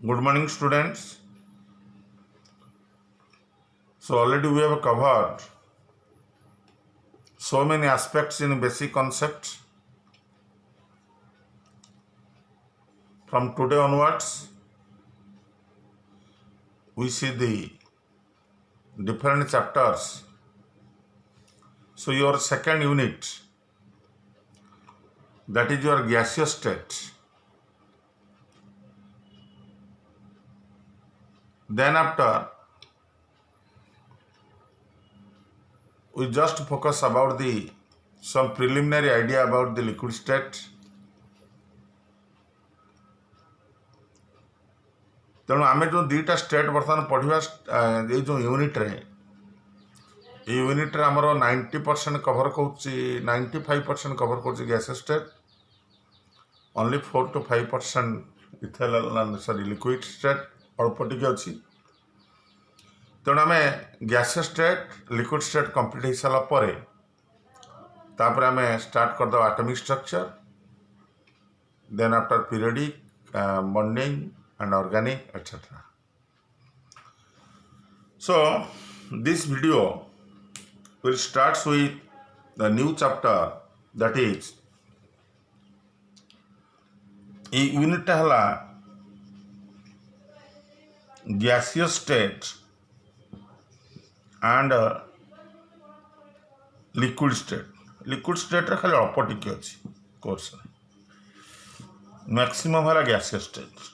Good morning, students. So already we have covered so many aspects in basic concepts. From today onwards, we see the different chapters. So your second unit, that is your gaseous state. Then after, we just focus about the some preliminary idea about the liquid state. तेणु आम जो दुईटा state बर्तमान पढ़ा ये जो यूनिट्रे आमर 90% cover कर 95% कवर कर gases state only 4 to 5% ethanol sorry liquid state अल्प टिके अच्छी तेणु आम gases state liquid state complete हो सारापर तापर आम स्टार्ट करदे atomic structure then after periodic bonding and organic etc. So this video will start with the new chapter, that is unit hela gaseous state and liquid state रे खाली अल्प टिके अच्छी कोर्स मैक्सिमम है gaseous state.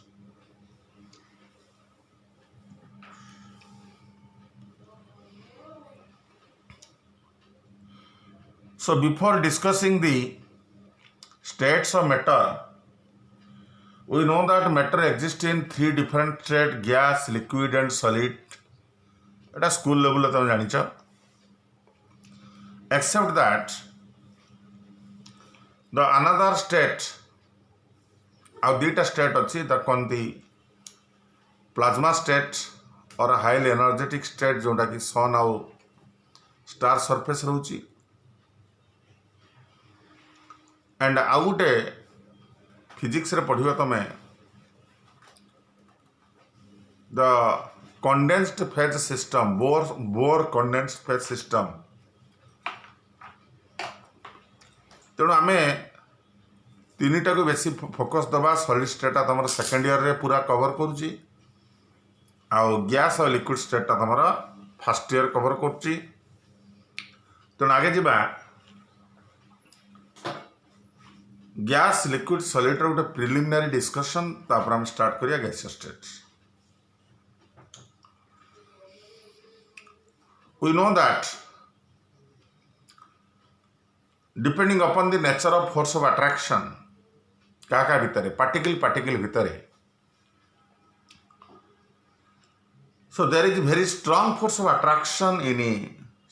So before discussing the states of matter, we know that matter exists in 3 different states: gas, liquid and solid. It is school level तुम जानी चा. Except that the another state, our data state अच्छी that कौन दी plasma state और highly energetic state जोटा कि sun और star surface रहूची. And आउ गोटे फिजिक्स रे पढ़िबा तमे द कंडेंस्ड फेज सिस्टम बोर कंडेंस्ड फेज सिस्टम. तेणु आम तीनटा को बेसी फोकस दबा. सॉलिड स्टेटा तुम सेकेंड ईयर रे पूरा कवर करुच्ची आउ गैस और लिक्विड स्टेटा तुम फर्स्ट ईयर कवर करुच्ची. तेणु आगे जावा गैस लिक्विड सॉलिड गोटे प्रिलिमिनारी डिस्कशन तापर हम स्टार्ट करिया gaseous state. We know that depending upon the nature of force of attraction क्या भितर पार्टिकल भितर, so there is very strong force of attraction in A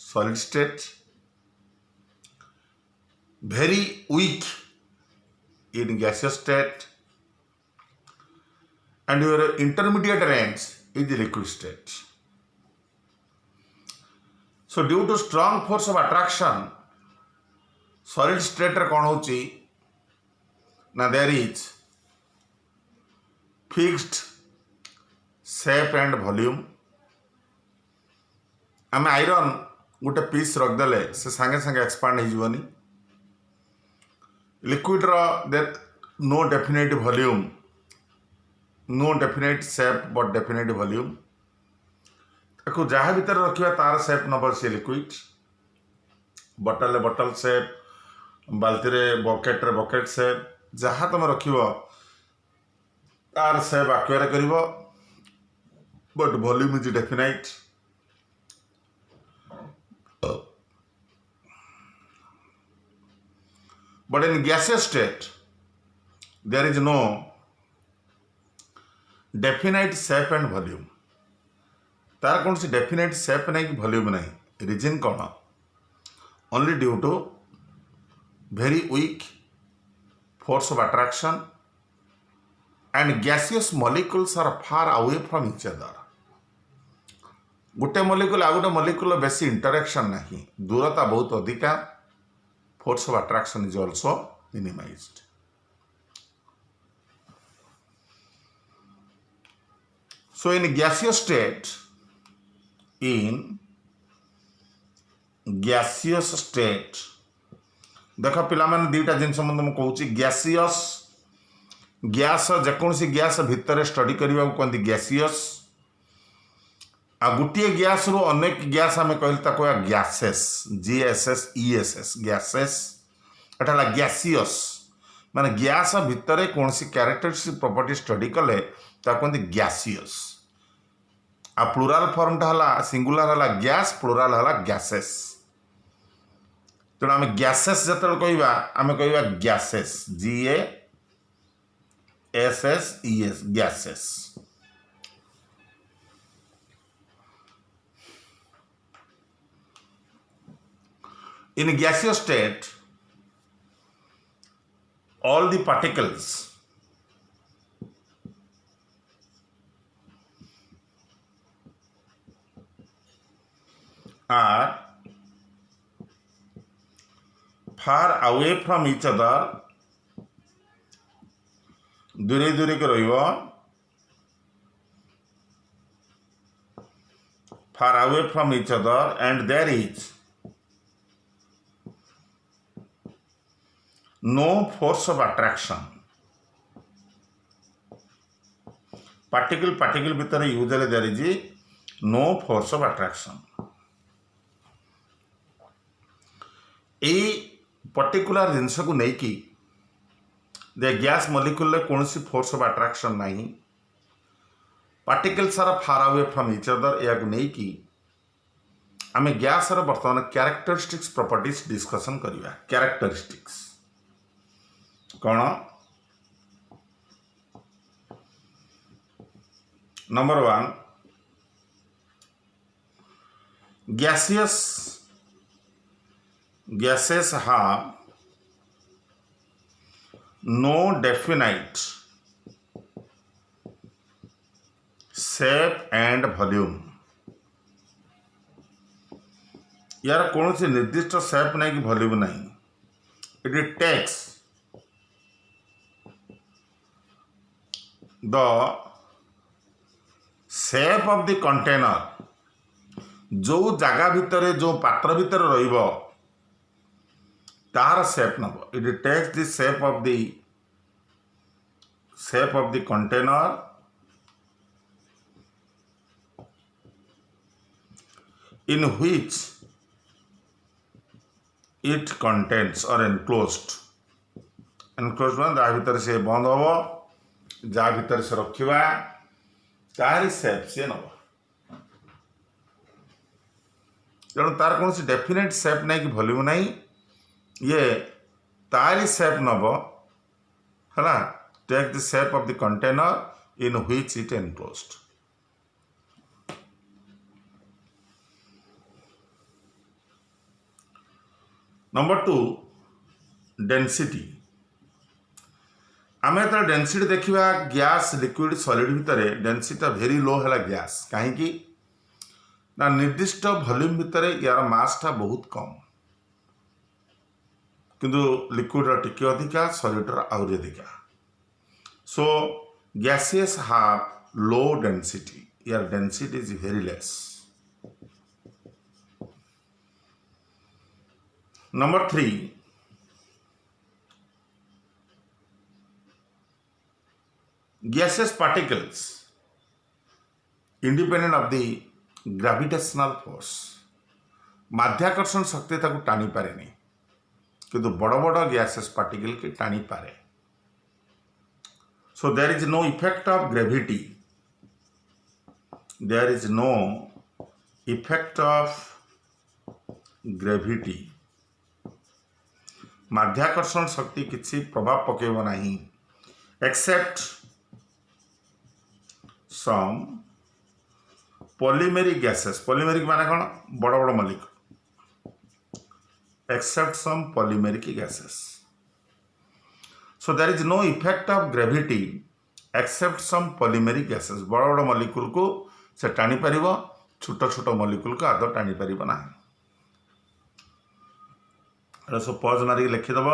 solid state, very weak in gaseous state, and your intermediate range is the liquid state. So due to strong force of attraction, solid state रे कौन होची ना there is fixed shape and volume. आम iron गोटे piece रखदेले से सांगे सांगे एक्सपांड हो जीवनी. Liquid there no definite volume, no definite shape but definite volume. ताको जहाँ भीतर रखिया तार शेप नंबर से लिक्विड. बटल बटल शेप, बाल्टी रे बकेट शेप, जहाँ तुम रखियो तार शेप आक्वायर करिवो, but volume is definite. But in gaseous state, there is no definite shape and volume. तार कौन सी definite shape नहीं कि volume नहीं. Reason कौन? Only due to very weak force of attraction, and gaseous molecules are far away from each other. गोटे molecule आ गोटे molecule बेसी interaction नहीं, दूरता बहुत अधिका. Force of attraction is also minimized. So in gaseous state देख पिला माने दीटा जिनस मुझे कहूँ गैसियस गैस जेकोसी गैस भितर स्टडी करने को कहते गैसियस आ गोटे गैस रु अनेक गैस आम कहता गैसेस GSS गैसेस एटा गैसियस माने गैस भितर कौन सी कैरेक्टरिस्टिक प्रॉपर्टी स्टडी कले कहते गैसियस आ प्लूराल फॉर्मटा है सिंगुलर है गैस प्लूराल है गैसेस तेणु आम गैसेस जो कहवा आम कह gases GASSES gases in gaseous state all the particles are far away from each other दूरे दूरे के रहिबो far away from each other and there is no force of attraction particle भितर usually there is no force of attraction a particular जिनस को लेकिन दे gas molecule कौन सी फोर्स ऑफ अट्रैक्शन नहीं particles are far away from each other या आम गैस बर्तमान कैरेक्टरिस्टिक्स प्रॉपर्टीज डिस्कशन करवा कैरेक्टरिस्टिक्स कौन number 1 gases have no definite shape and volume यार कौन सी निर्दिष्ट शेप नहीं कि वॉल्यूम नहीं it takes the shape of the container जो जगह भितर जो पात्र भितर रहिबो तार शेप नब it takes the shape of the container in which it contains or enclosed मान जहाँ भीतर से बंद हम जहाँ भीतर से रखा तारी शेप से नब तेणु तार कौन डेफिनेट शेप नहीं कि वॉल्यूम नहीं ये तारी शेप नब है take the shape of the container in which it enclosed number 2 density आम जो डेंसिटी देखा गैस लिक्विड सॉलिड भितर डेंसिटी वेरी लो है गैस कहीं ना निर्दिष्ट वॉल्यूम भितर यार मासटा बहुत कम किंतु लिक्विड टिके अधिका सॉलिड आहुरी अधिका सो गैसेस हैव लो डेंसिटी यार density is very less number 3 gaseous particles independent of the gravitational force माध्याकर्षण शक्ति ताको टाणी पारे नहीं किंतु बड़ बड़ गैसेस पार्टिकल के टाणी पारे so there is no effect of gravity there is no effect of gravity माध्याकर्षण शक्ति किसी प्रभाव पकेब नहीं except some polymeric gases polymeric माने कौन बड़ बड़ molecule except some polymeric gases so there is no effect of gravity except some polymeric gases बड़ बड़ मॉलिक्यूल को से टाणी पारिबो छोट छोट मॉलिक्यूल को आदौ टाणी पारिबो ना सब pause Maric लिखिदेव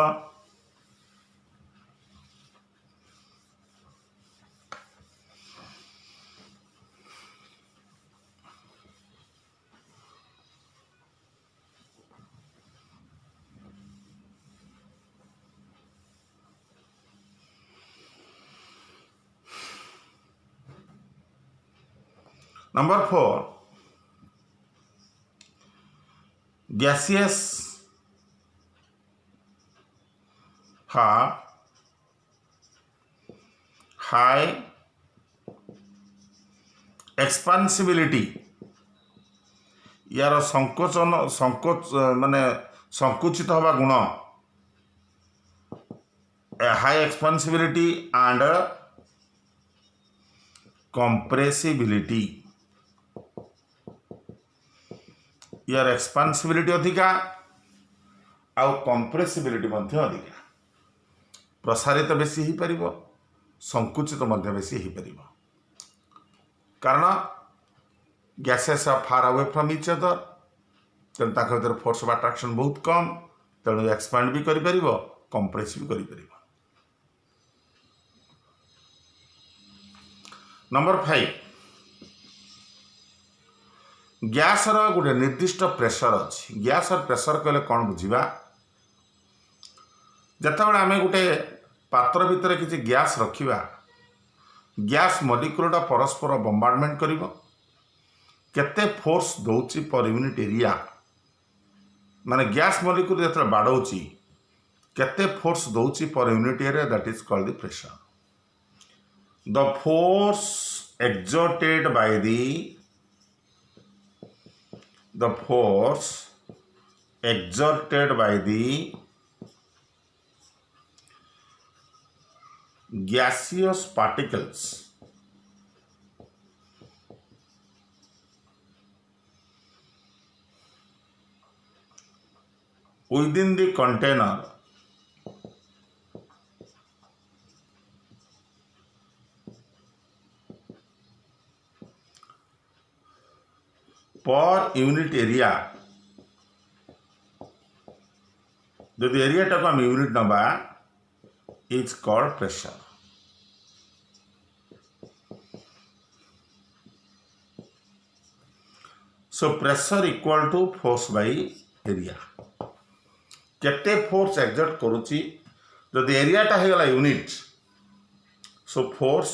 Number 4, gaseous have high expansibility, यार संकोच माने संकुचित हवा गुण, हाई एक्सपेंसिबिलिटी एंड कंप्रेसिबिलिटी, यार एक्सपेंसिबिलिटी अधिका आउ कंप्रेसिबिलिटी मध्य अधिका, प्रसारित बेसी ही परिबो, संकुचित मध्य बेसी ही परिबो, कारण gases are far away from each other, तेणु ताक भीतर फोर्स ऑफ अट्रैक्शन बहुत कम, तेणु एक्सपांड भी करि परिबो, कंप्रेस भी करि परिबो। नंबर 5, गैस रो गोटे निर्दिष्ट प्रेशर अच्छी। गैस और प्रेशर कहले कौन बुझा, जितेबाला आम गोटे पात्र भितर किसी गैस रखा, गैस मॉलिक्यूलटा परस्पर बम्बार्डमेंट करिवो, केते फोर्स दौची पर यूनिट एरिया, माने गैस मॉलिक्यूल जो बाड़ौची केते फोर्स दौची per unit area, that is called the pressure. The force exerted by the force exerted by the gaseous particles within the container per unit area, जब area टाक हम unit नबा is called pressure. So pressure equal to force by area, केते force exert करुची, जब एरियाटा होगला unit, so force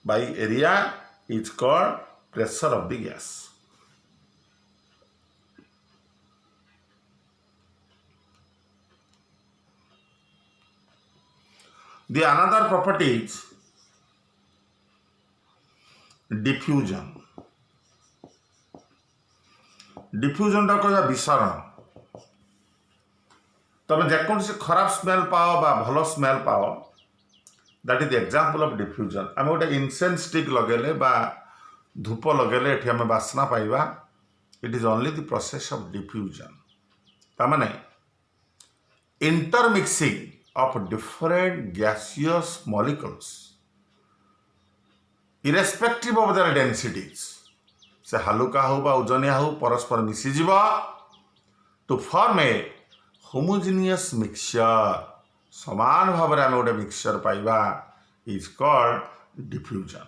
by area is called pressure of the gas. The another property is diffusion. Diffusion टा कहया विसरण। तब जेकोन से खराब स्मेल पाओ बा भलो स्मेल पाओ, that is the example of diffusion. आम गोटे इनसेंस स्टिक लगेले बा धूप लगेले एठी आम बासना पाइबा, it is only the process of diffusion. तामाने intermixing of different gaseous molecules irrespective of their densities, से हालुका हो बा ओजनिया हो परस्पर मिसी जीवा to form a homogeneous mixture, समान भाव में गोटे मिक्सचर पाइबा is called diffusion।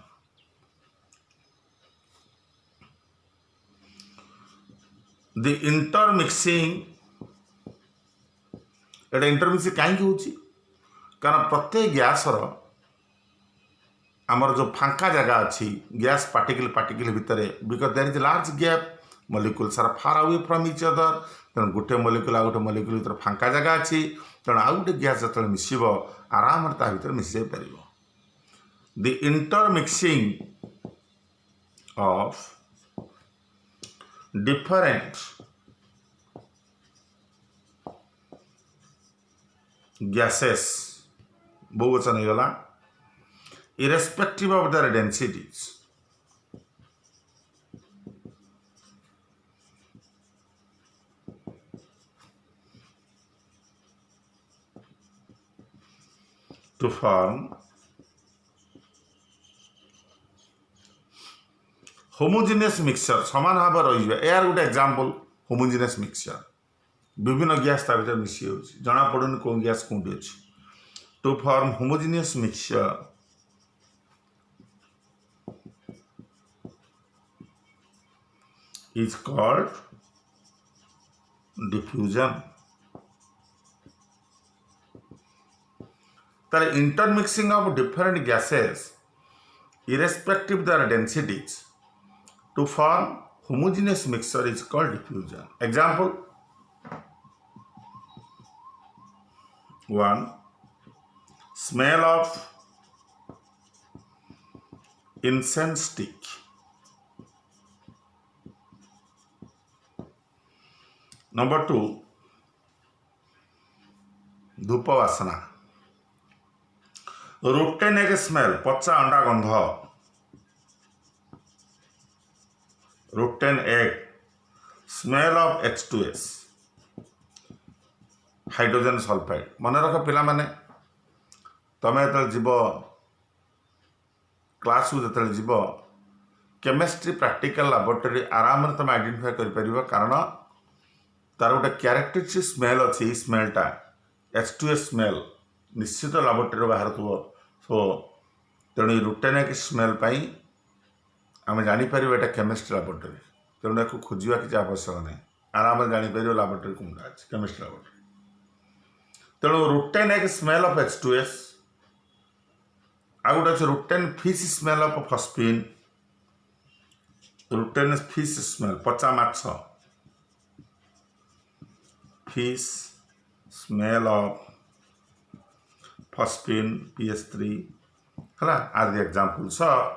the intermixing, Etah intermixing कहीं होची, कारण प्रत्येक गैस आमर जो फांका जगह अच्छी गैस पार्टिकल भितर, because there is large gap, molecules are far away from each other, तेणु गोटे मॉलिक्यूल आ गोटे मॉलिक्यूल भितर फांका जगह अच्छी, तेणु आउ गोटे गैस जो मिसिब आराम ता भितर मिसी जाई परिबो। The intermixing of different gases, बहुवचन हो गला, irrespective of their densities, to form homogeneous mixture, समान भाव रही। यार गोटे एग्जांपल homogeneous mixture, विभिन्न गैस ता भीतर मिसी होची, जना पड़ुन को गैस कोंडी अछि। To form homogeneous mixture is called diffusion। तार intermixing of different gases irrespective their densities To form homogeneous mixture is called diffusion. Example 1. Smell of incense stick. Number 2. धूप वासना. rotten egg smell, पचा अंडा गंध. rotten egg, smell of H2S, hydrogen sulphide. मन रख पिला माने तमे जब जीव क्लास को जो जीव केमिस्ट्री प्रैक्टिकल लैबोरेटरी आराम तुम आइडेंटिफाई कर कारण तार गोटे क्यारेक्टरिस्टिक स्मेल अच्छी. स्मेलटा H2S स्मेल निश्चित लैबोरेटरी बाहर थो. सो तेणु rotten egg स्मेल आम जापर ये केमिस्ट्री लैबोरेटरी. तेणु या खोजा किसी आवश्यक नहीं, आराम जापर लैबोरेटरी कौटा अच्छे केमिस्ट्री लैबोरेटरी. तेणु rotten egg smell of H2S. आ गोटे अच्छे rotten fish smell of phosphine. rotten fish smell, पचा माछ. fish smell of phosphine pH3 है. Are the examples of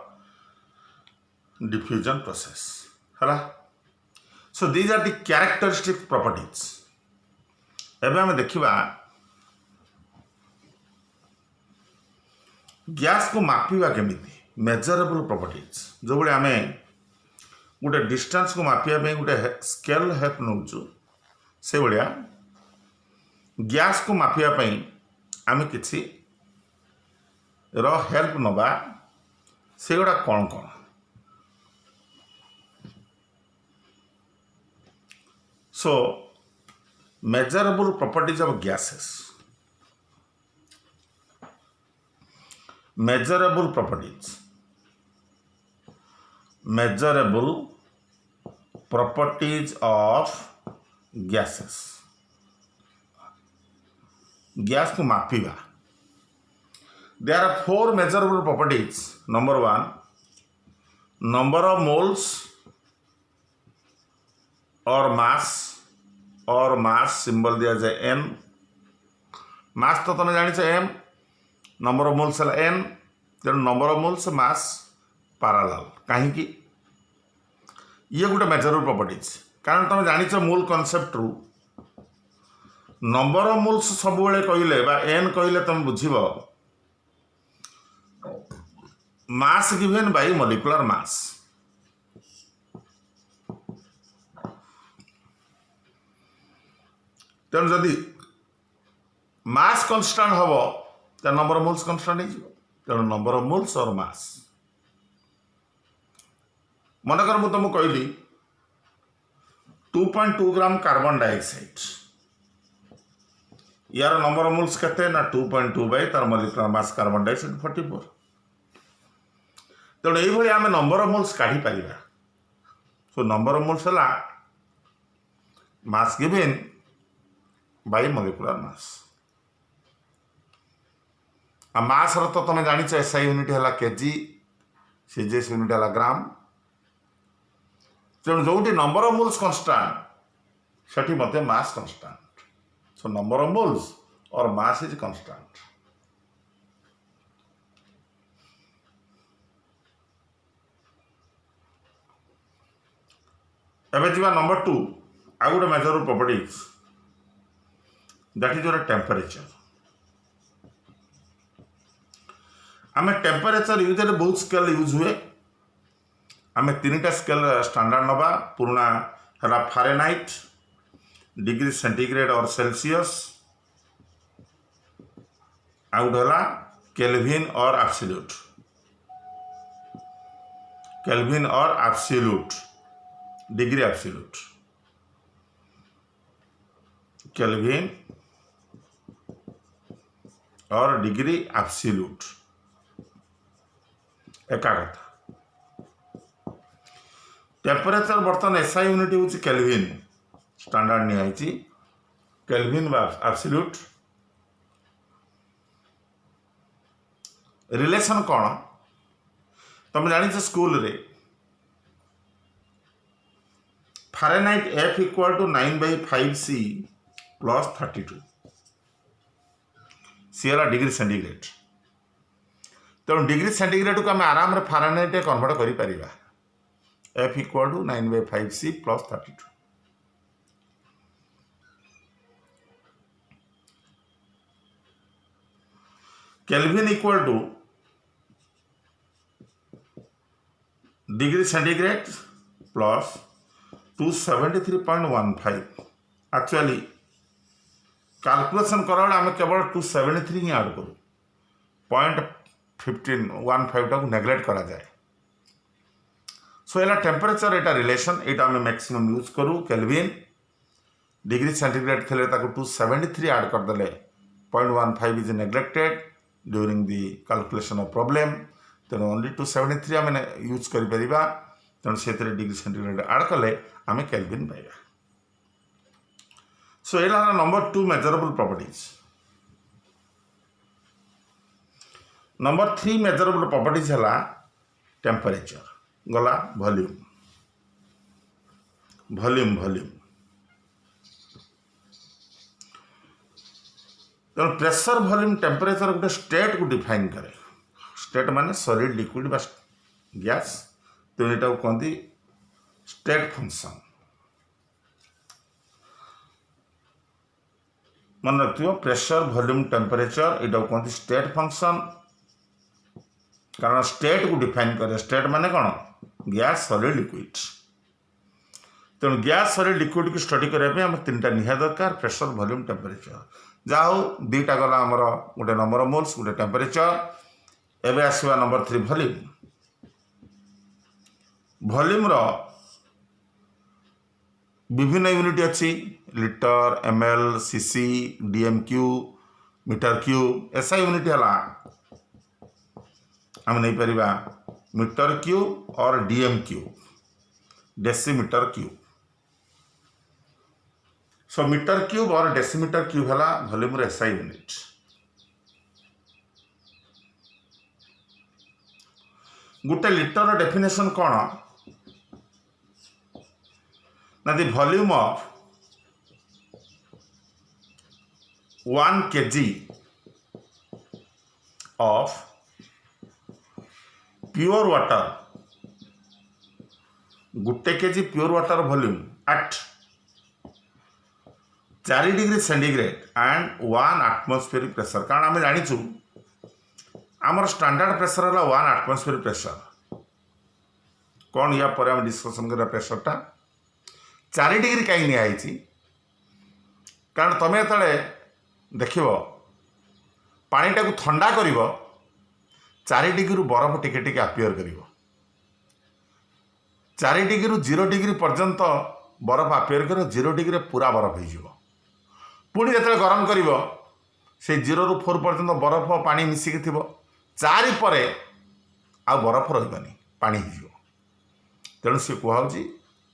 diffusion process है. So these are the characteristic properties. एबे हम देखिबा गैस को मापिबा केमिति. मेजरेबल प्रॉपर्टीज जो बड़े आमे गोटे डिस्टेंस को मापिया पे गोटे स्केल हेल्प नौचु से बड़िया गैस को मापिया पे आमे किछि हेल्प नबा. से गुड़ा कौन कौन So, measurable properties of gases. Measurable properties. Measurable properties of gases. Gas को मापिबा. There are 4 measurable properties. Number 1, number of moles और मास सिंबल दिया जाए n. मास तो तुम जानी m, नंबर ऑफ मोल्स है n. तेणु number of moles mass parallel. कहीं ये गोटे मेजरेबल प्रॉपर्टीज. कारण तुम जानी मोल कॉन्सेप्ट रु नंबर ऑफ मोल्स सब कहले n कहले तुम बुझिब mass given by molecular mass. तेणु जदि मास कन्स्टांट हम तो नंबर ऑफ मोल्स कन्स्टांट हो. तेणु नंबर ऑफ मोल्स और मास. मनकर मुझे तुमको कहली 2.2 ग्राम कार्बन डाइऑक्साइड. यार नंबर ऑफ मोल्स केते ना 2.2 बाय तार मॉलिक्यूलर मास कार्बन डाइऑक्साइड 44. तेणु ये आम नंबर ऑफ मोल्स काढ़ी पारिबा. सो नंबर ऑफ मोल्स है mass given by molecular mass. आ मास रो तो तुम जानी SI यूनिट है केजी, CGS यूनिट है ग्राम. तेणु जो नंबर ऑफ मोल्स कन्स्टांट सेठी मते mass constant. So number of moles और मास इज कन्स्टांट. एबे जीवा नंबर 2. आ गोटे measurable properties that is your temperature. आम टेम्परेचर यूज बहुत स्केल यूज हुए. आम 3टा स्केल स्टैंडर्ड नवा. पुराना है फारेनहाइट, डिग्री सेंटीग्रेड और सेल्सियस. आउट है केल्विन और एब्सोल्यूट. केल्विन और एब्सोल्यूट डिग्री एब्सोल्यूट. केल्विन और डिग्री एब्सोल्यूट एका कथा. टेम्परेचर बर्तमान SI यूनिट हूँ केल्विन स्टैंडर्ड निहाई. केल्विन एब्सोल्यूट रिलेशन कौन तुम जानी स्कूल रे Fahrenheit F equal to 9/5C plus 32 C है डिग्री सेंटीग्रेड। तेणु डिग्री सेंटीग्रेड को आम आराम फारेनहाइट कन्वर्ट कर F equal to 9/5C plus 32। Kelvin equal to degree centigrade plus 273.15। Actually calculation करा आम केवल 273 ही ऐड करूँ, 0.15 टाक नेग्लेक्ट करा जाए। सो एला टेम्परेचर एटा रिलेशन एटा आम मैक्सिमम यूज करूँ। केल्विन डिग्री सेंटीग्रेड थे 273 ऐड करदे 0.15 is neglected during the calculation of problem. तेणु ओनली 273 आम यूज कर तेणु से डिग्री सेंटीग्रेड ऐड कले आम केल्विन पाइबा। सो ये number 2 measurable properties. Number 3 measurable properties है टेम्परेचर गला वॉल्यूम वॉल्यूम वॉल्यूम। तेणु प्रेशर वॉल्यूम टेम्परेचर गोटे स्टेट को डिफाइन करे। स्टेट माने सॉलिड लिक्विड बा गैस। तेणु यहाँ कहते स्टेट फंक्शन। मन रखियो प्रेशर वॉल्यूम टेम्परेचर यहाँ कहते स्टेट फंक्शन, कारण स्टेट को डिफाइन करे। स्टेट माने कौन? Gas solid liquid. तेणु गैस सॉलिड लिक्विड की स्टडी करने आम 3टा निहा दरकार, प्रेशर वॉल्यूम टेम्परेचर। जहा हो 2टा गला आमर गोटे नंबर ऑफ मोल्स गोटे टेम्परेचर। एवं आसवा नंबर 3 वॉल्यूम। वॉल्यूम रो विभिन्न यूनिट अच्छी litre ml cc dmq metre cube. ऐसा यूनिट है आम नहीं पारिबा मीटर क्यूब और DM cube decimetre cube. So metre cube और डेसीमीटर क्यूब है वॉल्यूम एसआई यूनिट। गोटे लिटर डेफिनेशन कौन ना the volume of 1 kg of pure water, गोटे KG pure water volume at 4 degree centigrade and 1 atmospheric pressure. कारण आम जाचु आमर standard pressure है 1 एटमॉस्फेरिक प्रेशर। कौन या पर आम डिस्कसन करा प्रेशरटा 4 डिग्री कहीं नियाई। कारण तुम्हें जो देख पानीटा को ठंडा कर 4 डिग्री बरफ टिके आपियर कर 4 डिग्री 0 डिग्री पर्यंत बरफ आपियर कर 0 डिग्री पूरा बरफ हो पुणी जो गरम कर से 0 ରୁ 4 पर्यंत बरफ पानी मिसिकी थी 4 पर आ बरफ रही पानी हो। तेणु सी कहुच्छी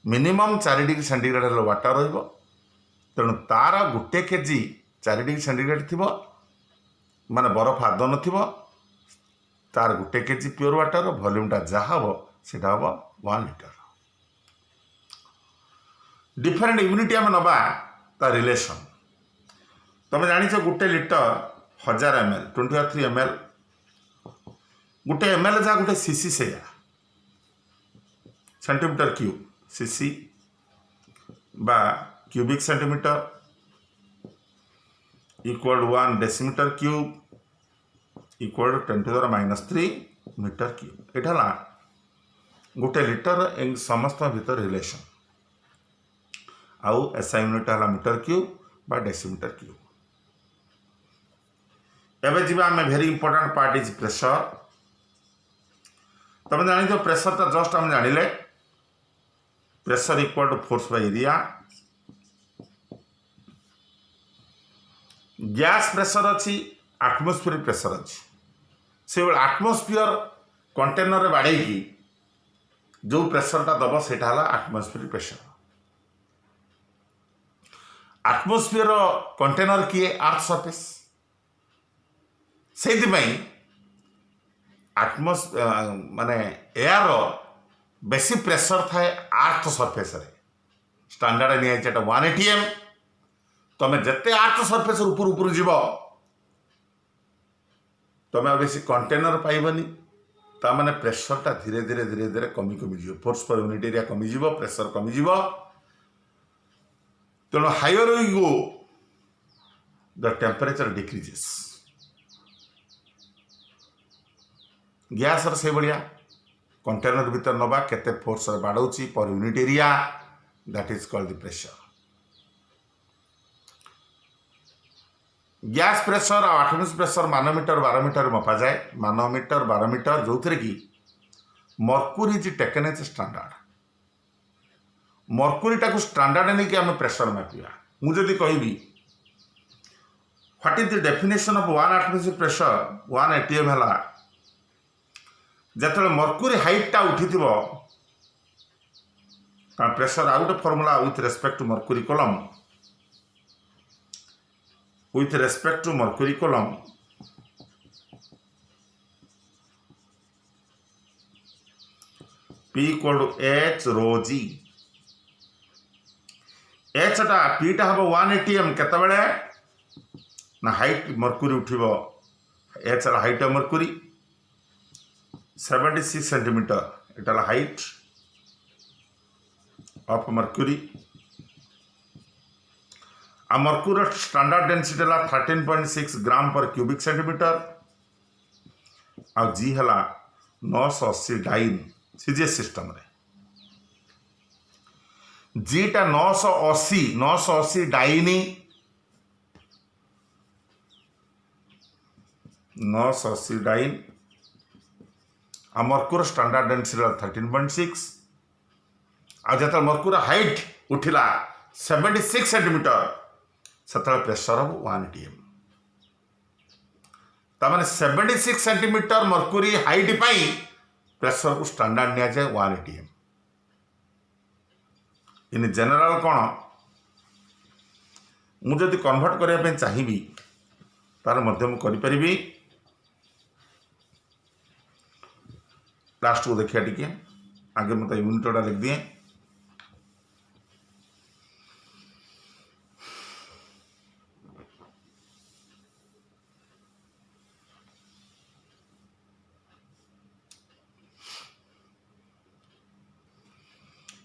मिनिमम 4 डिग्री सेंटीग्रेड वाटर रही। तेणु तार गोटे केजी 4 डिग्री सेंटीग्रेड थी माने बरफ आद न तार गोटे केजी प्योर वाटर वॉल्यूमटा जहाँ हम से हम 1 लिटर। डिफरेंट यूनिट आम नवा ता रिलेशन। तुम जानिछ गोटे लिटर 1000 ml 23 ml गोटे ml जहाँ गोटे सीसी से सेंटीमीटर क्यूब सीसी बा cubic centimetre equal 1 decimetre cube equal 10⁻³ metre cube. यहाँ गोटे लिटर समस्त भीतर रिलेशन आउ एसआई यूनिट है मीटर क्यूब बा डेसीमीटर क्यूब। एवं जी आम very important part is pressure. तुम जान प्रेशर तो जस्ट आम जानिले pressure equal to force by area. Gas pressure अच्छी एटमॉस्फेरिक प्रेशर अच्छी से एटमॉस्फेयर कंटेनर बाड़े जो प्रेशरटा दब से एटमॉस्फेरिक प्रेशर। एटमॉस्फेयर कंटेनर किए अर्थ सरफेस से माने एयर बेसी प्रेशर थाए अर्थ सरफेस रे स्टैंडर्ड नहीं है 1 ATM तुम्हें जिते आर्थ सरफेस ऊपर ऊपर जीव तुम्हें बेसी कंटेनर पाइबनी ताने प्रेशर टा धीरे धीरे धीरे धीरे कमी कमी जीव फोर्स पर यूनिट एरिया कमी जीव प्रेशर कमी जीव तेणु higher you go the temperature decreases gas से भाया कंटेनर भीतर नवा केते फोर्स बाड़ौची per unit area that is called the pressure gas pressure और एटमॉस्फेरिक प्रेशर मानोमीटर बारोमीटर मपा जाए मानोमीटर बारोमीटर जो थे कि mercury is taken as standard mercury टाको स्टैंडर्ड नहीं कि आम प्रेशर मापिया मुझे कहि what is the definition of 1 atmospheric pressure 1 ATM है जिते मर्क्यूरी हाइट टा उठी कारण प्रेशर आउ गोटे formula with respect to mercury column with respect to mercury column P equal to H rho G H टा P टा हम 1 ATM केते बेले ना हाइट मर्क्यूरी उठिबो H रा हाइट ऑफ मर्क्यूरी 76 सेंटीमीटर एटा हाइट ऑफ मर्क्यूरी आ मर्क्यूरी स्टैंडर्ड डेंसिटी है 13.6 ग्राम पर क्यूबिक सेंटीमीटर आ जी है 980 डाइन सीजीएस सिस्टम रे जी टा 980 डाइन 980 डाइन आ मर्क्यूरी स्टैंडर्ड डेंसिटी 13.6 आ जत मर्क्यूरी हाइट उठिला 76 सेंटीमीटर सतल प्रेशर ऑफ 1 ATM तमाने 76 सेंटीमीटर मर्क्यूरी हाइट पाई प्रेशर को स्टैंडर्ड निया जाए 1 ATM इन जनरल कौन मुझे कन्वर्ट करने चाहिए तार मध्यम करी लास्ट को देखिए टिके आगे मत यूनिटा लिख दिए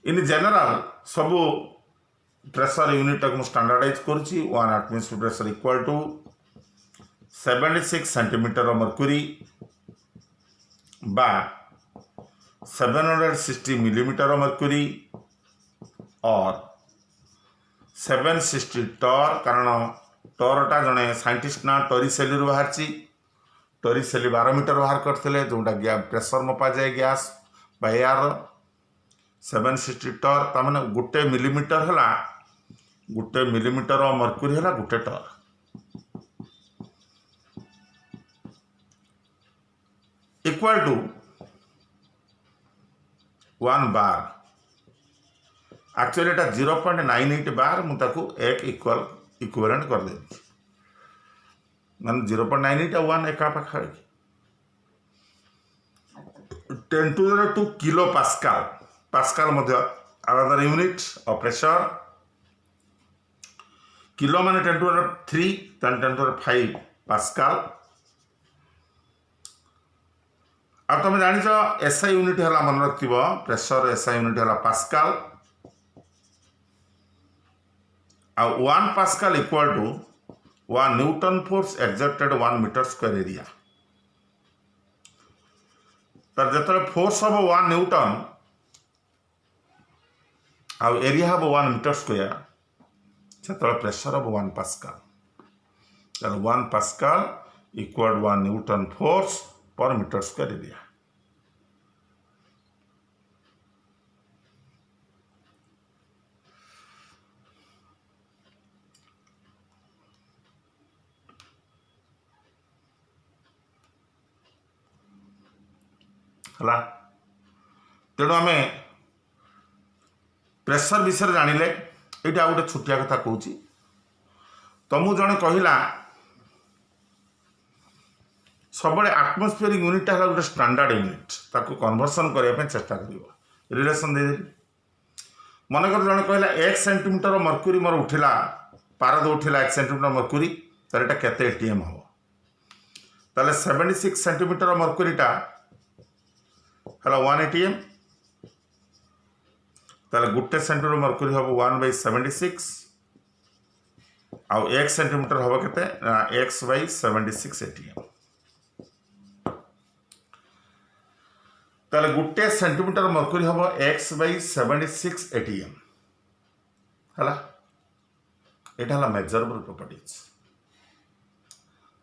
इन जनरल सबू प्रेशर यूनिट को स्टैंडर्डाइज करुच्ची 1 atmospheric pressure equal to 76 centimetre mercury बा 760 मिलीमीटर मर्क्यूरी और 760 टॉर कारण टॉरटा जड़े साइंटिस्ट ना टोरिसेली बाहर टोरिसेली बारोमीटर बाहर करते जोटा प्रेशर मपा जाए गैस बा एयर 760 टॉर ताने गोटे मिलीमीटर है गोटे मिलीमीटर मर्क्यूरी है गोटे torr equal to 1 bar actually एटा 0.98 बार मुझे एक इक्विवेलेंट कर दे मान 0.98 और 1 एका पाखा 10⁻² kilo pascal pascal Madhya another unit of pressure kilo माने 10⁻³ 10⁻5 पास्कल अब तुम जानिछ एसआई यूनिट है मन रख प्रेशर एसआई यूनिट है पास्कल आ 1 pascal equal to 1 newton force exerted 1 metre square area तर जो फोर्स हम 1 न्यूटन आउ एरिया हम 1 मीटर स्क्वायर से pressure of 1 pascal 1 pascal equal 1 newton force पर मीटर स्क्वायर एरिया है तेणु आम प्रेशर विषय जानिले ये आ गोटे छोटिया कथा कहूँ तुमको जड़े कहला सब आटमोस्फेरिक यूनिट है गोटे स्टैंडर्ड यूनिट ताको कन्वर्सन करने चेष्टा कर रिलेसन दे मनकर जन कहला 1 सेंटीमीटर मर्क्यूरी मोर उठिला पारद उठिला 1 सेंटीमीटर मर्क्यूरी ताले एटा केते एटीएम हो ताले 76 सेंटीमीटर मर्क्यूरीटा हला 1 एटीएम ताले गुटे सेंटीमीटर मर्क्यूरी हम 1/76 आउ 1 सेंटीमीटर हम केते x/76 एटीएम ताले गुटे सेंटीमीटर मर्क्यूरी हम x/76 एटीएम हला एटा हला मेजरेबल प्रॉपर्टीज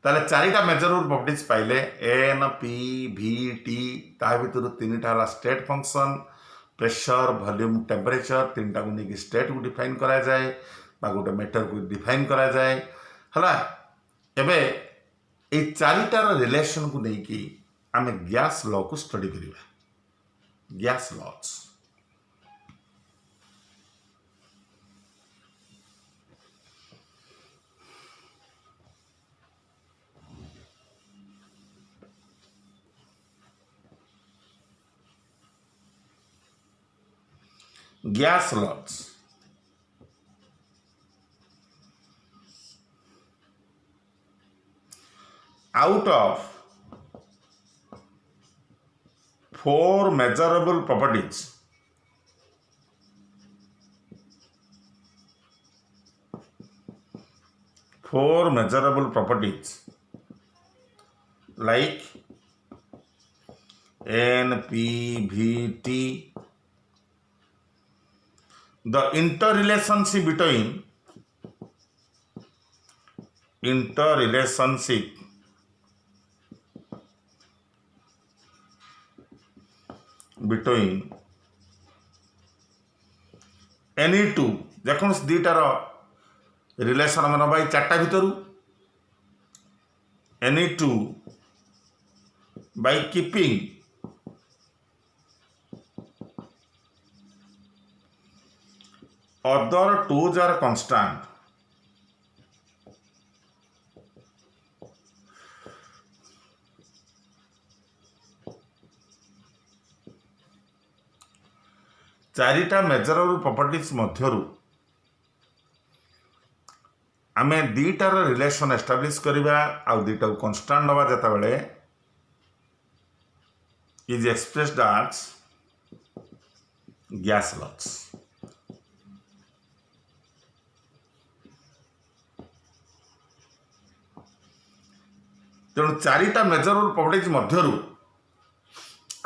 ताले चारिटा मेजरेबल प्रॉपर्टीज पाइले एन पी भी टी ता भितर तीनटा हला state function pressure volume temperature तीनटा को नहीं स्टेट को डिफाइन करा जाए बा गोटे मैटर को डिफाइन करा जाए हला एबे ए चारिटार रिलेशन को नहीं कि आमे गैस लॉ को स्टडी करिवा gas laws gas laws out of 4 measurable properties like N, P, V, T, the interrelationship between any two जेकोसी दुईटार रिलेशन आम नवा चार्टा भितर any two by keeping other twos are constant चारिटा मेजरेबल प्रॉपर्टीज मध्यरु आमे दुईटार रिलेशन एस्टाब्लिश करिबा आ दुईटा को कांस्टेंट नवा जता बेले is expressed as gas laws तेणु चारिटा मेजरेबल प्रॉपर्टीज मध्यरु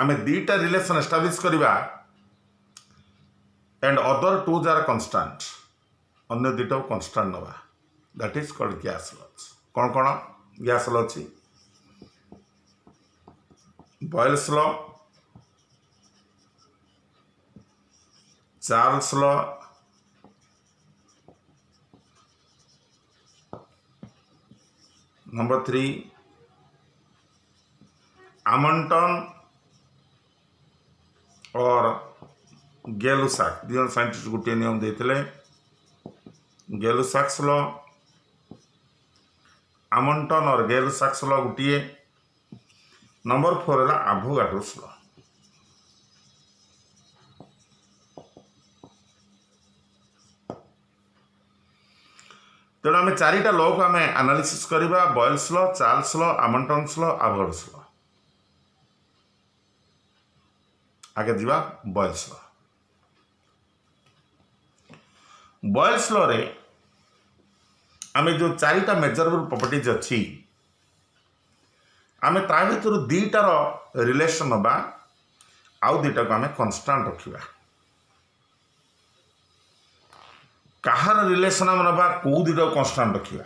आमे दुईटा रिलेशन एस्टाब्लिश करिबा and other twos are constant अन्य दुईटा constant नवा that is called gas laws कौन कौन gas law अछि Boyle's law Charles law number 3 Amonton और गेलुसाक दिजन साइंटिस्ट गोटे नियम देते गेलुसाक्स लॉ आमंटन और गेलुसाक्स लॉ गोटे नंबर 4 है एवोगाड्रोस लॉ तेणु आम चारिटा लॉ को आम एनालिसिस करवा Boyle's law Charles law Amontons law Avogadro's law आगे जीवा बॉयल्स लॉ बॉयल्स लॉ रे आमे जो चारिटा मेजरेबल प्रॉपर्टीज अच्छी आमे ता भीतर दुईटार रिलेशन नबा आउ दुईटा को आमे कांस्टेंट रखिबा कहार रिलेशन आम नबा को दुईटा को कांस्टेंट रखिबा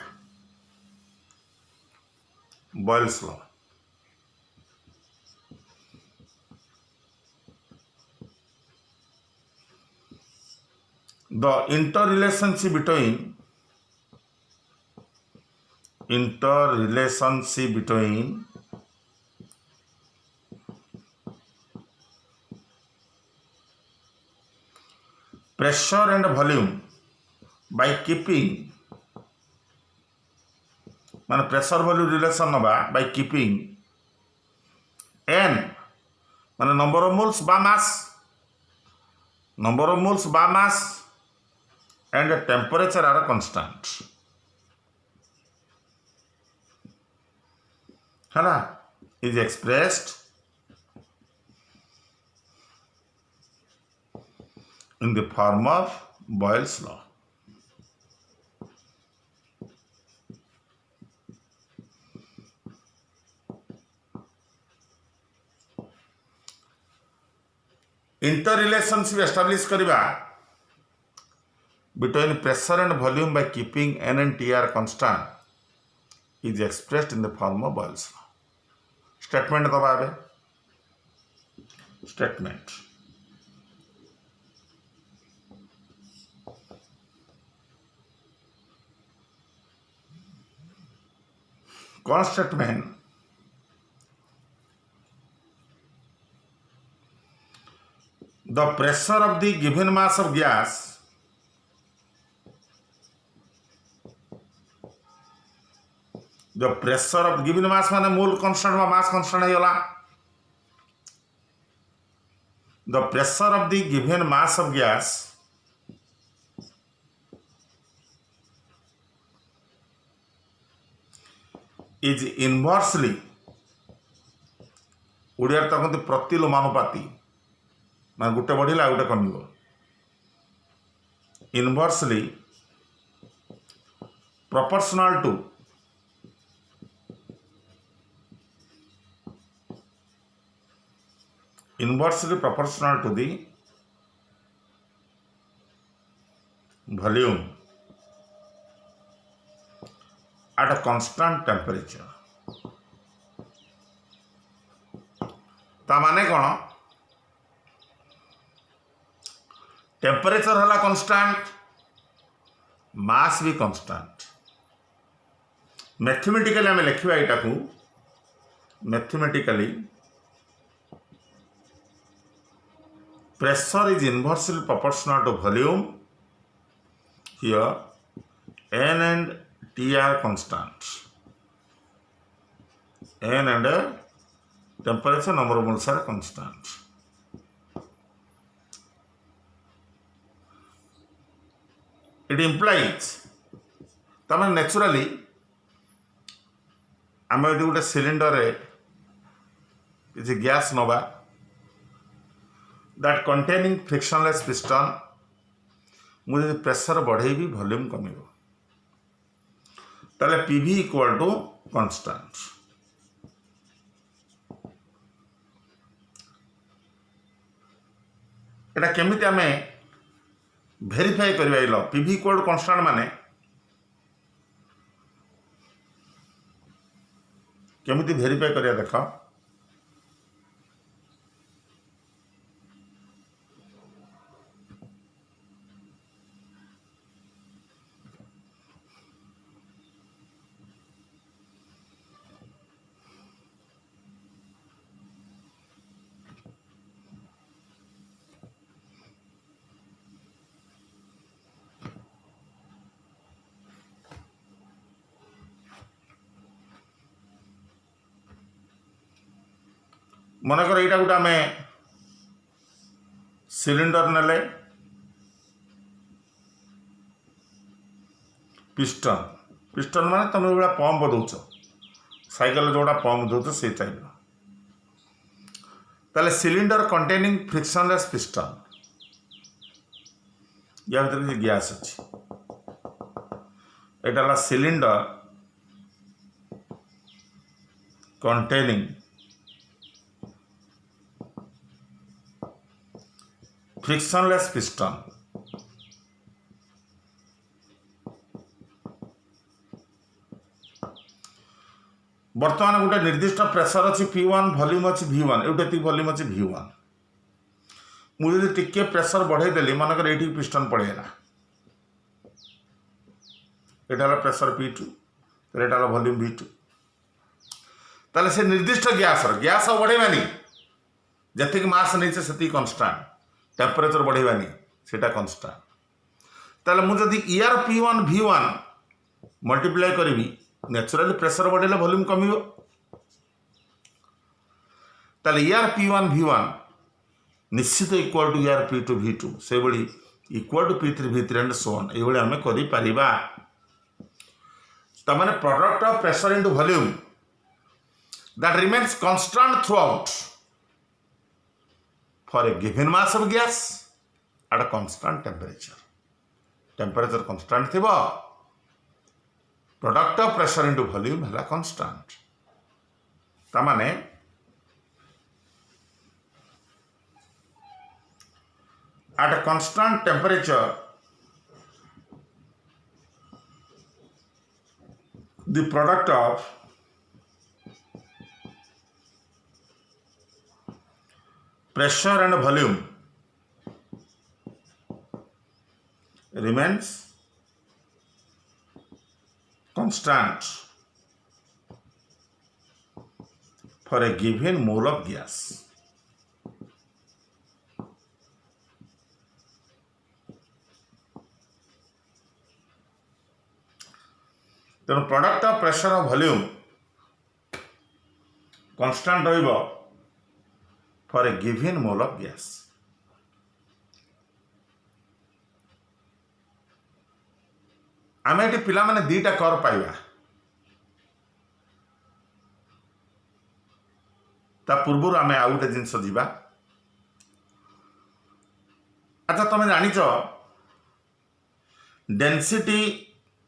Boyle's law the interrelationship between pressure and volume by keeping मान प्रेशर वॉल्यूम रिलेशन नबा by keeping n मान नंबर ऑफ मोल्स बा mass number of moles by mass and the temperature are constant है ना, is expressed in the form of Boyle's law. Interrelationship establish करिबा between pressure and volume by keeping N and T are constant is expressed in the form of Boyle's law. Statement दबा बे statement कौन statement the pressure of the given mass of gas the pressure of given mass माने मोल constant व mass constant है योला the pressure of the given mass of gas is inversely Odia तक प्रतिलोमानुपाती मैं गोटे बढ़िला गोटे कमिब inversely proportional to the volume at a constant temperature. ता माने कौन टेम्परेचर हला कांस्टेंट मास भी कांस्टेंट मैथमेटिकली आम लिखा यहाँ को mathematically pressure is inversely proportional to volume here N and T are constant N and temperature number of moles are constant. It implies तमें नेचुराली आम यदि गोटे सिलिंडर किसी गैस नवा दैट कंटेनिंग फ्रिक्शनलेस पिस्टन मुझे प्रेशर बढ़ेबी वॉल्यूम कमिब ताले PV equal to constant एटा केमिति आमे भेरीफाई करवा PV इक्वल टू कांस्टेंट माने केमिति भेरीफाई करिया देख मनकर यहाँ गोटे आम सिलिंडर नेले पिस्टन पिस्टन माने तुम जो पंप दौच साइकेल जोड़ा पंप दौच से टाइप ताले सिलिंडर कंटेनिंग फ्रिक्शनलेस पिस्टन या भीतर गैस अच्छी एटा सिलिंडर कंटेनिंग फ्रिक्शनलेस पिस्टन बर्तमान गोटे निर्दिष्ट प्रेशर अच्छी P1 वॉल्यूम अच्छी V1 एवं वॉल्यूम अच्छी V1 मुझे टिके प्रेशर बढ़ेदेली मनकर ये पिस्टन पड़ेगा यहाँ प्रेशर P2 यहाँ वॉल्यूम V2 ताले से निर्दिष्ट गैस बढ़ेबानी जी मास नहीं से कांस्टेंट टेम्परेचर बढ़ेबानी सेटा कांस्टेंट ताले मुझे ईआर P1 V1 मल्टीप्लाई करी नेचुरली प्रेशर बढ़ेले वॉल्यूम कमिबो ताले ईआर P1 V1 निश्चित इक्वल टू यार P2 V2 से बड़ी equal to P3 V3 and so on ये आम करिपरिबा तमाने product of pressure into volume that remains constant throughout for a given mass of gas at a constant temperature. Temperature constant thiba product of pressure into volume hela constant. tamane at a constant temperature the product of pressure and volume remains constant for a given mole of gas. तेणु product of pressure और volume constant रहिबो for a given mole of gas. आम ये पिला माने दीटा कर पाइबा ता पूर्व आम आउ गोटे जिनस जीवा अच्छा तुम जानिच density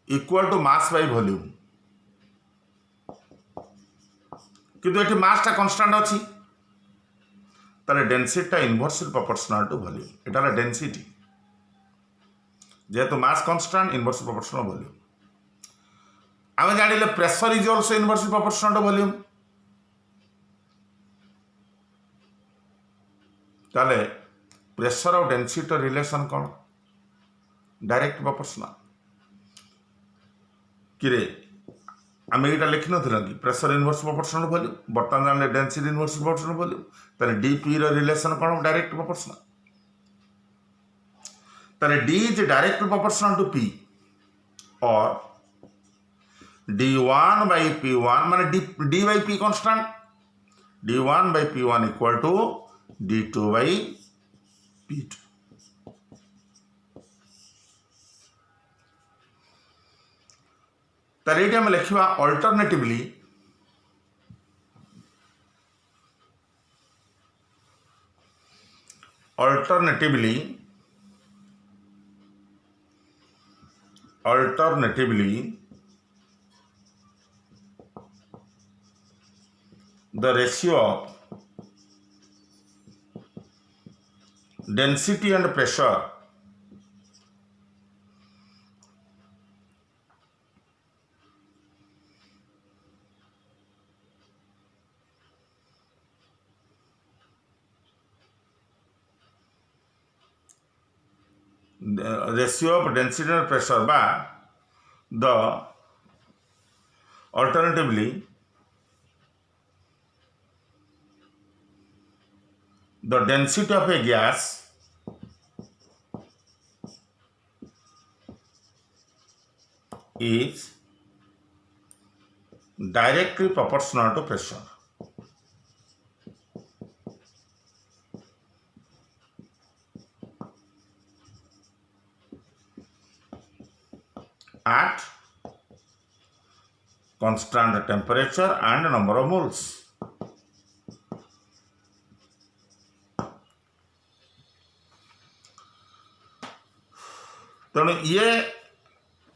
equal to mass by volume किंतु एठी मास टा कांस्टेंट अछि ताले density inversely proportional to volume एटा डेंसिटी जेहेतु mass constant inversely proportional volume आम जानिले pressure is also inversely proportional to volume ताले प्रेशर और डेंसिटी रिलेशन कौन डायरेक्ट प्रोपोर्शनल किरे आम ये लिखी ना कि प्रेशर इनवर्स प्रोपोर्शनल वॉल्यूम बर्तमान जान डेंसिटी इनवर्स प्रोपोर्शनल वॉल्यूम ताले डीपी रिलेशन कौन डायरेक्ट प्रोपोर्शनल ताले D is direct proportional to P और d1 by p1 माने d by p constant d1 by p1 equal to d2 by p2 तारे ये हम लिखा alternatively the ratio of density and pressure by the alternatively the density of a gas is directly proportional to pressure. At constant temperature and number of moles. तेणु ये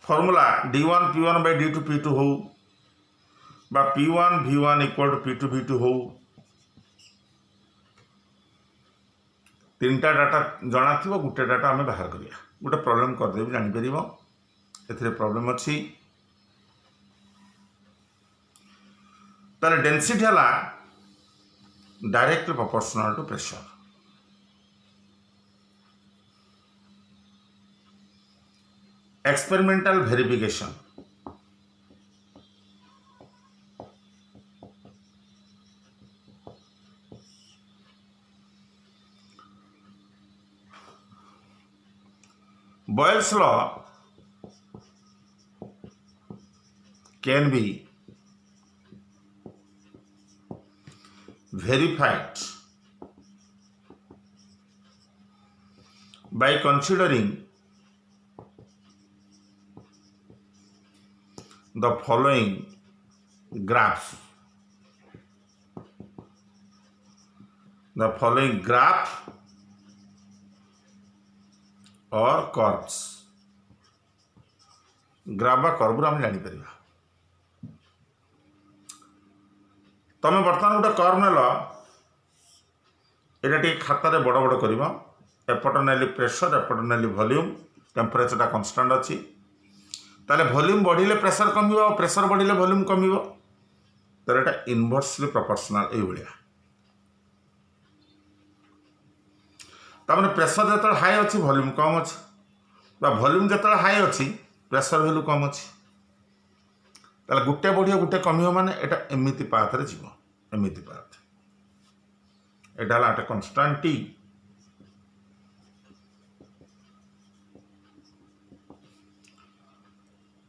formula d1 p1 by d2 p2 हो बा p1 v1 equal to p2 v2 हो तीनटा data जना थी गोटे data आम बाहर करिया गोटे प्रॉब्लम करदे जापर ए प्रॉब्लम अच्छी तार डेंसिटी है direct proportional to pressure experimental verification Boyle's law can be verified by considering the following graphs. The following graph or curves. Graph बा कर्व आम जापर तुम बर्तमान गोटे कर्व नेल ये खातार बड़ बड़ कर एपट नेली प्रेशर एपट नेली वॉल्यूम टेम्परेचर कन्स्टांट अच्छी ताले वॉल्यूम बढ़िले प्रेशर कम प्रेशर बढ़िले वॉल्यूम कम तो ये इनवर्सली प्रोपोर्शनल ये तमें प्रेशर जो हाई अच्छी वॉल्यूम कम अच्छी वॉल्यूम जो हाई अच्छी प्रेशर वैल्यू कम अच्छी ताले गोटे बढ़िया गोटे कम माने एटा एमिति पाथ रे जीव एमिति पाथ एटा ला कांस्टेंट टी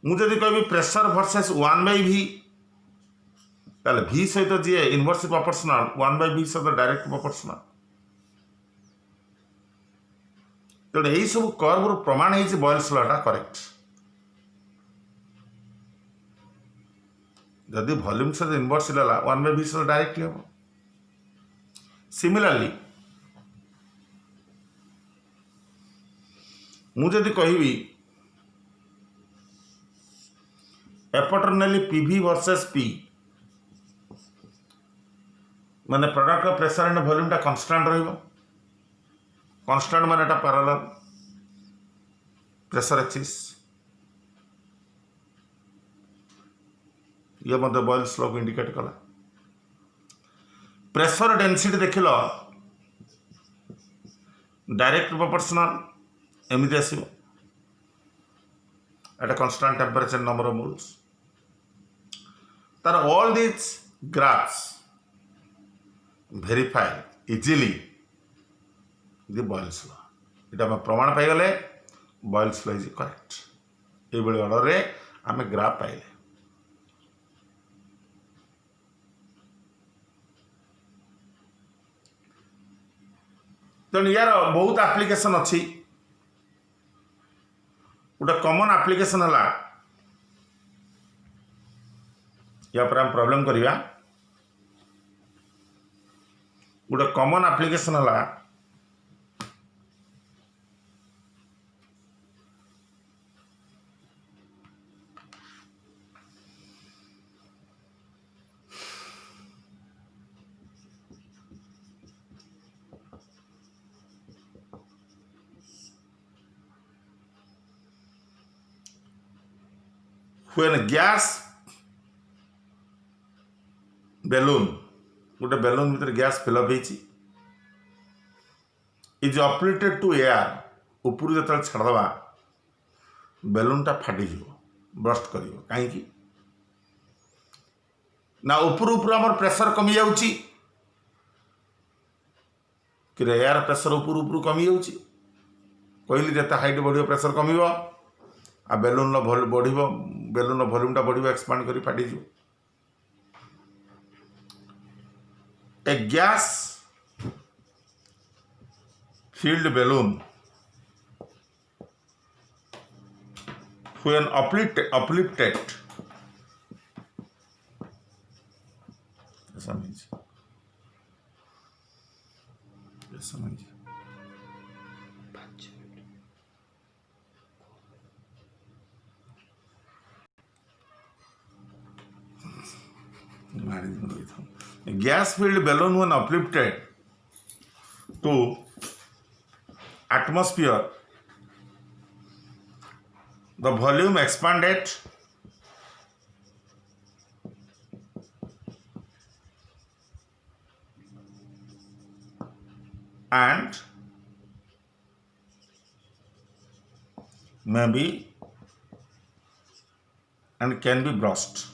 मुझे कह प्रेशर वर्सेस 1/v ताले v सहित जी इनवर्सली प्रोपोर्शनल 1/v सहित डायरेक्ट प्रोपोर्शनल तेणु यही सब कर्व प्रमाण है बॉयल्स लॉ करेक्ट जदि वॉल्यूम से इनवर्सली 1/v से डायरेक्टली हम सिमिलरली मुझे कहबी एपटर नेली पीवी वर्सेस पी माने product of pressure and volume टा कांस्टेंट रहिबो कांस्टेंट माने एटा पैरेलल प्रेशर एक्सिस ये मध्य बॉयल्स लॉ को इंडिकेट कला प्रेशर डेंसिटी देखिल डायरेक्ट प्रोपोर्शनल एमती आसो at constant temperature number of moles तार all this graphs verify easily the Boyle's law इटा मैं प्रमाण पाईगले बॉयल्स लॉ इज करेक्ट ये ऑर्डर रे आम ग्राफ पाइले तेणु यार बहुत एप्लिकेशन अच्छी गोटे कॉमन एप्लिकेशन है या पर हम प्रॉब्लम करिया गोटे कॉमन एप्लिकेशन है when gas balloon गोटे balloon भीतर गैस फिलअप होती इज अपलिफ्टेड टू एयर ऊपर जो छाड़वा बेलून टा फाटी ब्रस्ट कर कहीं ना ऊपर ऊपर आम प्रेशर कमी जाऊँगी कि एयर प्रेशर ऊपर ऊपर कमी जाऊँगी कहली जिते हाइट बढ़ प्रेशर कम आ बेलून बढ़ बेलून वॉल्यूम बढ़ एक्सपांड कर फाटी ए gas filled balloon when uplifted ऐसा means a gas filled balloon when uplifted to atmosphere the volume expanded and maybe and can be burst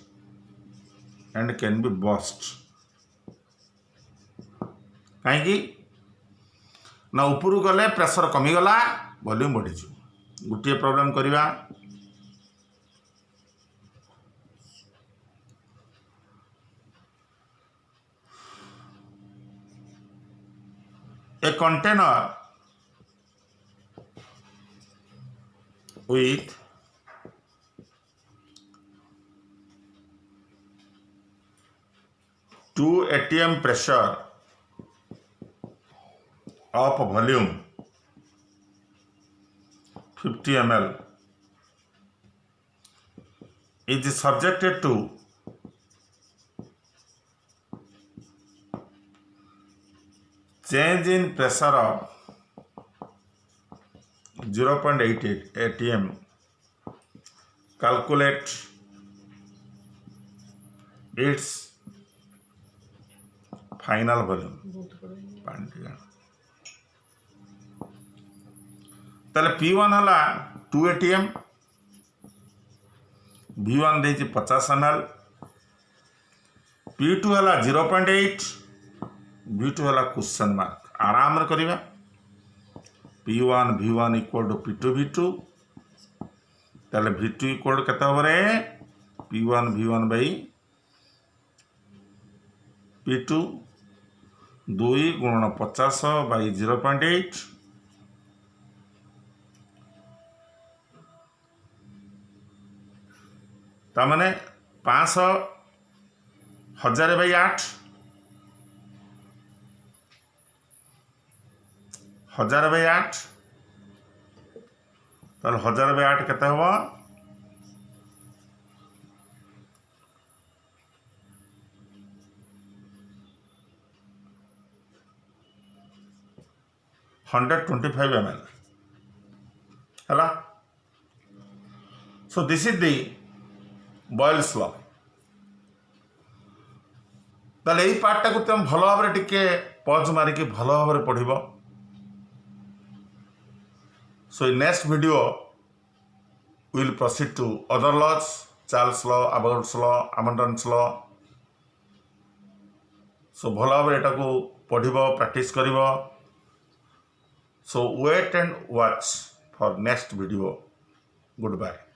and can be burst कहीं ना ऊपर गले pressure कमीगला volume बढ़ी गोटे प्रॉब्लम करवा a container with two atm pressure of volume 50 ml is subjected to change in pressure of 0.88 atm. Calculate its final volume. ताले P1 हला 2 atm, V1 देछि 50 ml, P2 हला 0.8, V2 हला क्वेश्चन मार्क. आराम रे करिबा. P1 V1 equal to P2 V2, ताले V2 equal केते होबे रे P1 V1 बाई P2 2 गुणन 50 बाई 0.8 ता माने 500 1000 बाई 8 1000 बाई 8 ताले 1000 बाई 8 केते होबो 125 ml हला. So this is the Boyle's law. ताले एई पार्ट टाकु तुम भलो भाबरे टिके पॉज मारी के भलो भाबरे पढिबो. So in next video we will proceed to other laws, Charles law, Abbott's law, Amundsen's law. So भलो भाबरे एटाकु पढिबो, प्रैक्टिस करिबो. So wait and watch for next video. Goodbye.